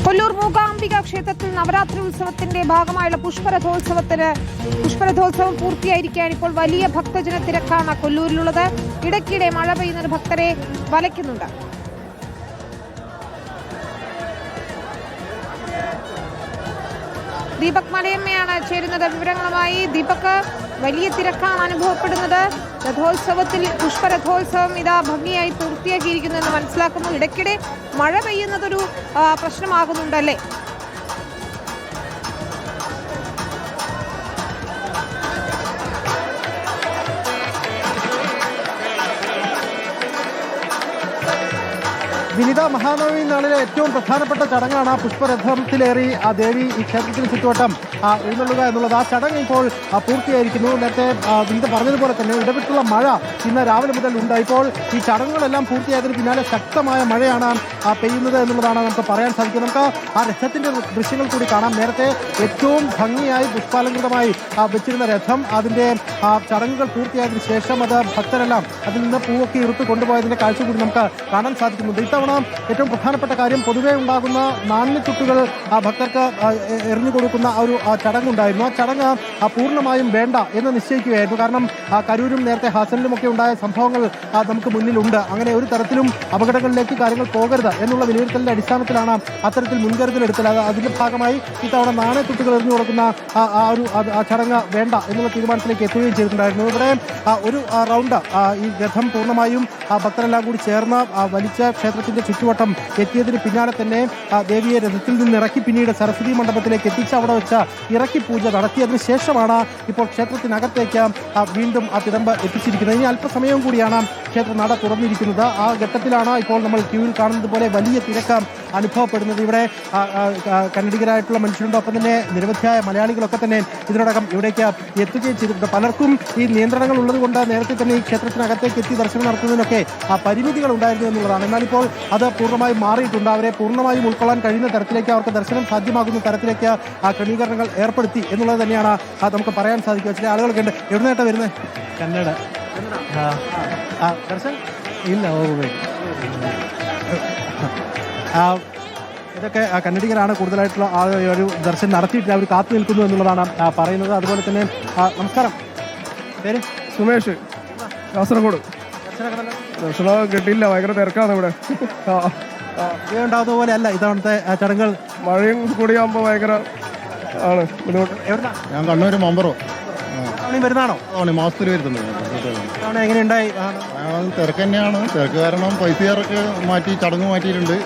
കൊല്ലൂർ മൂകാംബിക ക്ഷേത്രത്തിൽ നവരാത്രി ഉത്സവത്തിന്റെ ഭാഗമായുള്ള പുഷ്പരഥോത്സവം പൂർത്തിയായിരിക്കുകയാണ്. ഇപ്പോൾ വലിയ ഭക്തജന തിരക്കാണ് കൊല്ലൂരിലുള്ളത്. ഇടയ്ക്കിടെ മഴ പെയ്യുന്നത് ഭക്തരെ വലയ്ക്കുന്നുണ്ട്. ദീപക് മലയമ്മയാണ് ചേരുന്നത് വിവരങ്ങളുമായി. ദീപക്, വലിയ തിരക്കാണ് അനുഭവപ്പെടുന്നത്. പുഷ്പരഥോത്സവം ഇതാ ഭംഗിയായി പൂർത്തിയാക്കിയിരിക്കുന്നു എന്ന് മനസ്സിലാക്കുന്നു. ഇടയ്ക്കിടെ മഴ പെയ്യുന്നതൊരു പ്രശ്നമാകുന്നുണ്ടല്ലേ? വിനിത, മഹാനവമി നാളിലെ ഏറ്റവും പ്രധാനപ്പെട്ട ചടങ്ങാണ് പുഷ്പരഥത്തിലേറി ആ ദേവി ഈ ക്ഷേത്രത്തിന് ചുറ്റുവട്ടം എഴുന്നള്ളുക എന്നുള്ളത്. ആ ചടങ്ങ് ഇപ്പോൾ പൂർത്തിയായിരിക്കുന്നു. നേരത്തെ വിനിത പറഞ്ഞതുപോലെ തന്നെ ഇടവിട്ടുള്ള മഴ ഇന്ന് രാവിലെ മുതൽ ഉണ്ട്. ഇപ്പോൾ ഈ ചടങ്ങുകളെല്ലാം പൂർത്തിയായതിന് പിന്നാലെ ശക്തമായ മഴയാണ് പെയ്യുന്നത് എന്നുള്ളതാണ് നമുക്ക് പറയാൻ സാധിക്കുന്നത്. നമുക്ക് ആ രഥത്തിന്റെ ദൃശ്യങ്ങൾ കൂടി കാണാം. നേരത്തെ ഏറ്റവും ഭംഗിയായി പുഷ്പാലങ്കൃതമായി വെച്ചിരുന്ന രഥം അതിന്റെ ചടങ്ങുകൾ പൂർത്തിയായതിനു ശേഷം അത് ഭക്തരെല്ലാം അതിൽ നിന്ന് പൂവൊക്കെ ഇറുത്ത് കൊണ്ടുപോയതിന്റെ കാഴ്ച കൂടി നമുക്ക് കാണാൻ സാധിക്കുന്നുണ്ട്. ഇത്തവണ ഏറ്റവും പ്രധാനപ്പെട്ട കാര്യം പൊതുവെ ഉണ്ടാകുന്ന നാണ്യത്തുട്ടുകൾ ഭക്തർക്ക് എറിഞ്ഞു കൊടുക്കുന്ന ഒരു ചടങ്ങുണ്ടായിരുന്നു. ആ ചടങ്ങ് പൂർണ്ണമായും വേണ്ട എന്ന് നിശ്ചയിക്കുകയായിരുന്നു. കാരണം കരൂരും നേരത്തെ ഹാസനിലും ഒക്കെ ഉണ്ടായ സംഭവങ്ങൾ നമുക്ക് മുന്നിലുണ്ട്. അങ്ങനെ ഒരു തരത്തിലും അപകടങ്ങളിലേക്ക് കാര്യങ്ങൾ പോകരുത് എന്നുള്ള വിലയിരുത്തലിന്റെ അടിസ്ഥാനത്തിലാണ് അത്തരത്തിൽ മുൻകരുതലെടുത്തത്. അതിന്റെ ഭാഗമായി ഇത്തവണ നാണയത്തുട്ടുകൾ എറിഞ്ഞു കൊടുക്കുന്ന ആ ചടങ്ങ് വേണ്ട എന്നുള്ള തീരുമാനത്തിലേക്ക് എത്തുകയും ചെയ്തിട്ടുണ്ടായിരുന്നു. ഇവിടെ ഒരു റൗണ്ട് ഈ രഥം പൂർണ്ണമായും ഭക്തരെല്ലാം കൂടി ചേർന്ന് വലിച്ച ക്ഷേത്രത്തിന്റെ ചുറ്റുവട്ടം എത്തിയതിന് പിന്നാലെ തന്നെ ദേവിയെ രഥത്തിൽ നിന്ന് ഇറക്കി പിന്നീട് സരസ്വതി മണ്ഡപത്തിലേക്ക് എത്തിച്ച് അവിടെ വെച്ച് ഇറക്കി പൂജ നടത്തിയതിനു ശേഷമാണ് ഇപ്പോൾ ക്ഷേത്രത്തിനകത്തേക്ക് വീണ്ടും ആ തിടമ്പ് എത്തിച്ചിരിക്കുന്നത്. ഇനി അല്പസമയവും കൂടിയാണ് ക്ഷേത്ര നട തുറന്നിരിക്കുന്നത്. ആ ഘട്ടത്തിലാണ് ഇപ്പോൾ നമ്മൾ ക്യൂവിൽ കാണുന്നത് പോലെ വലിയ തിരക്ക് അനുഭവപ്പെടുന്നത്. ഇവിടെ കന്നഡികരായിട്ടുള്ള മനുഷ്യരുണ്ട്. ഒപ്പം തന്നെ നിരവധിയായ മലയാളികളൊക്കെ തന്നെ ഇതിനോടകം ഇവിടേക്ക് എത്തുകയും ചെയ്തിട്ടുണ്ട്. പലർക്കും ഈ നിയന്ത്രണങ്ങൾ ഉള്ളത് കൊണ്ട് നേരത്തെ തന്നെ ഈ ക്ഷേത്രത്തിനകത്തേക്ക് എത്തി ദർശനം നടത്തുന്നതിനൊക്കെ പരിമിതികൾ ഉണ്ടായിരുന്നു എന്നുള്ളതാണ്. എന്നാൽ ഇപ്പോൾ അത് പൂർണ്ണമായും മാറിയിട്ടുണ്ട്. അവരെ പൂർണ്ണമായും ഉൾക്കൊള്ളാൻ കഴിയുന്ന തരത്തിലേക്ക് അവർക്ക് ദർശനം സാധ്യമാകുന്ന തരത്തിലേക്ക് ക്രമീകരണങ്ങൾ ഏർപ്പെടുത്തി എന്നുള്ളത് തന്നെയാണ് നമുക്ക് പറയാൻ സാധിക്കുക. ചില ആളുകളൊക്കെ ഉണ്ട്. എവിടുന്നായിട്ടാ വരുന്നത്? കന്നഡ. ദർശൻ ഇല്ല, ഇതൊക്കെ കന്നഡികരാണ് കൂടുതലായിട്ടുള്ള ആ ഒരു ദർശനം നടത്തിയിട്ട് അവർ കാത്തു നിൽക്കുന്നു എന്നുള്ളതാണ് പറയുന്നത്. അതുപോലെ തന്നെ നമസ്കാരം, പേര്? സുമേഷ്, കാസർഗോഡ്. ദർശനം കിട്ടിയില്ല, ഭയങ്കര തിരക്കാണ് ഇവിടെ. ഉണ്ടാകുന്ന പോലെ അല്ല ഇത്തവണത്തെ ചടങ്ങുകൾ. മഴയും കൂടിയാകുമ്പോൾ ഭയങ്കര ആണ് ബുദ്ധിമുട്ട്. എവിടുന്നാ? ഞാൻ കണ്ണൂർ മമ്പറോ വരുന്നതാണോ? മാസത്തിൽ വരുന്നുണ്ട്. എങ്ങനെയുണ്ടായി? തിരക്ക് തന്നെയാണ്. തിരക്ക് കാരണം പൈസയൊക്കെ മാറ്റി ചടങ്ങ് മാറ്റിയിട്ടുണ്ട്.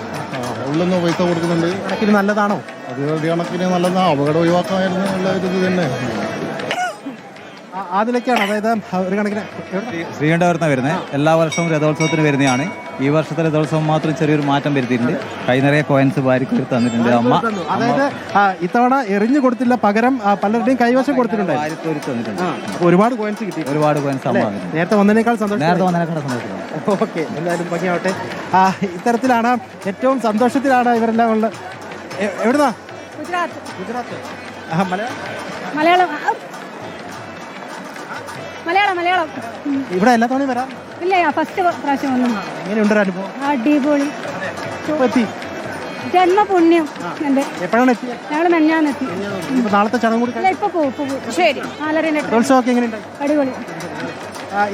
ഉള്ളൊന്ന് പൈസ കൊടുക്കുന്നുണ്ട്. കണക്കിന് നല്ലതാണോ? അത് കണക്കിന് നല്ലതാണ്. അപകടം ഒഴിവാക്കാമായിരുന്നു ഉള്ള ഇത് തന്നെ. അതിലേക്കാണ്, അതായത് ഒരു കണക്കിന് ശ്രീകണ്ഠപുരത്ത് വരുന്നത്. എല്ലാ വർഷവും രഥോത്സവത്തിന് വരുന്നതാണ്. ഈ വർഷത്തെ രഥോത്സവം മാത്രം ചെറിയൊരു മാറ്റം വരുത്തിയിട്ടുണ്ട്. കൈ നിറയെ കോയിൻസ് വാരിക്കൊരു തന്നിട്ടുണ്ട് അമ്മ. അതായത് ഇത്തവണ എറിഞ്ഞു കൊടുത്തില്ല, പകരം പലരുടെയും കൈവശം കൊടുത്തിട്ടുണ്ട്. ഒരുപാട് കോയിൻസ് കിട്ടി. ഒരുപാട് കോയിൻസ് അമ്മ നേരത്തെ വന്നതിനേക്കാൾ സന്തോഷം. നേരത്തെ വന്നതിനേക്കാൾ സന്തോഷം. ഓക്കെ, എന്തായാലും ഭംഗിയാവട്ടെ. ഇത്തരത്തിലാണ് ഏറ്റവും സന്തോഷത്തിലാണ് ഇവരെല്ലാം ഉള്ളത്. എവിടുന്നാ? ഗുജറാത്ത്. മലയാളം. ഇവിടെ എല്ലാ തവണയും വരാം? ഇല്ല, ഫസ്റ്റ് പ്രാവശ്യം വന്നു. എങ്ങനെയുണ്ട് അനുഭവം? അടിപൊളി. ജന്മപുണ്യം. എപ്പോഴാണ് എത്തിയത്? ഞങ്ങൾ മെഞ്ഞാന്നെത്തി. നാളത്തെ ചടങ്ങ് കൂടി ഇപ്പൊ പോകും. ശരി. ഉത്സവമൊക്കെ എങ്ങനെയുണ്ട്? അടിപൊളി.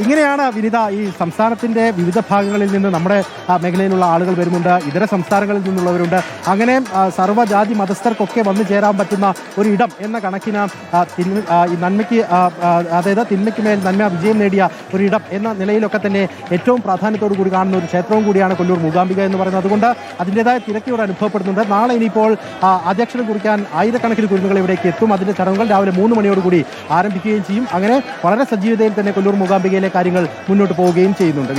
ഇങ്ങനെയാണ് വിനിത ഈ സംസ്ഥാനത്തിന്റെ വിവിധ ഭാഗങ്ങളിൽ നിന്ന് നമ്മുടെ മേഖലയിലുള്ള ആളുകൾ വരുന്നുണ്ട്. ഇതര സംസ്ഥാനങ്ങളിൽ നിന്നുള്ളവരുണ്ട്. അങ്ങനെ സർവ്വജാതി മതസ്ഥർക്കൊക്കെ വന്നു ചേരാൻ പറ്റുന്ന ഒരു ഇടം എന്ന കണക്കിന് ഈ നന്മയ്ക്ക്, അതായത് തിന്മയ്ക്ക് മേൽ നന്മ വിജയം നേടിയ ഒരു ഇടം എന്ന നിലയിലൊക്കെ തന്നെ ഏറ്റവും പ്രാധാന്യത്തോടു കൂടി കാണുന്ന ഒരു ക്ഷേത്രവും കൂടിയാണ് കൊല്ലൂർ മൂകാംബിക എന്ന് പറയുന്നത്. അതുകൊണ്ട് അതിൻ്റെതായ തിരക്കിവിടെ അനുഭവപ്പെടുന്നുണ്ട്. നാളെ ഇനിയിപ്പോൾ അധ്യക്ഷനം കുറിക്കാൻ ആയിരക്കണക്കിന് കുരുന്നുകൾ ഇവിടേക്ക് എത്തും. അതിന്റെ ചടങ്ങുകൾ രാവിലെ 3 മണിയോടുകൂടി ആരംഭിക്കുകയും ചെയ്യും. അങ്ങനെ വളരെ സജീവതയിൽ തന്നെ കൊല്ലൂർ മൂകാംബിക കാര്യങ്ങൾ മുന്നോട്ട് പോവുകയും ചെയ്യുന്നുണ്ട്.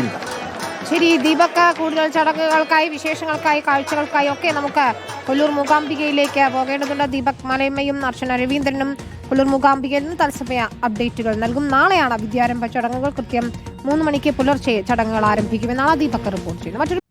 ശരി ദീപക്, കൂടുതൽ ചടങ്ങുകൾക്കായി, വിശേഷങ്ങൾക്കായി, കാഴ്ചകൾക്കായി ഒക്കെ നമുക്ക് കൊല്ലൂർ മൂകാംബികയിലേക്ക് പോകേണ്ടതുണ്ട്. ദീപക് മലയമ്മയും അർച്ചന രവീന്ദ്രനും കൊല്ലൂർ മൂകാംബികയിൽ നിന്ന് തത്സമയ അപ്ഡേറ്റുകൾ നൽകും. നാളെയാണ് വിദ്യാരംഭ ചടങ്ങുകൾ. കൃത്യം 3 മണിക്ക് പുലർച്ചെ ചടങ്ങുകൾ ആരംഭിക്കുമെന്നാണ് ദീപക് റിപ്പോർട്ട് ചെയ്യുന്നത്.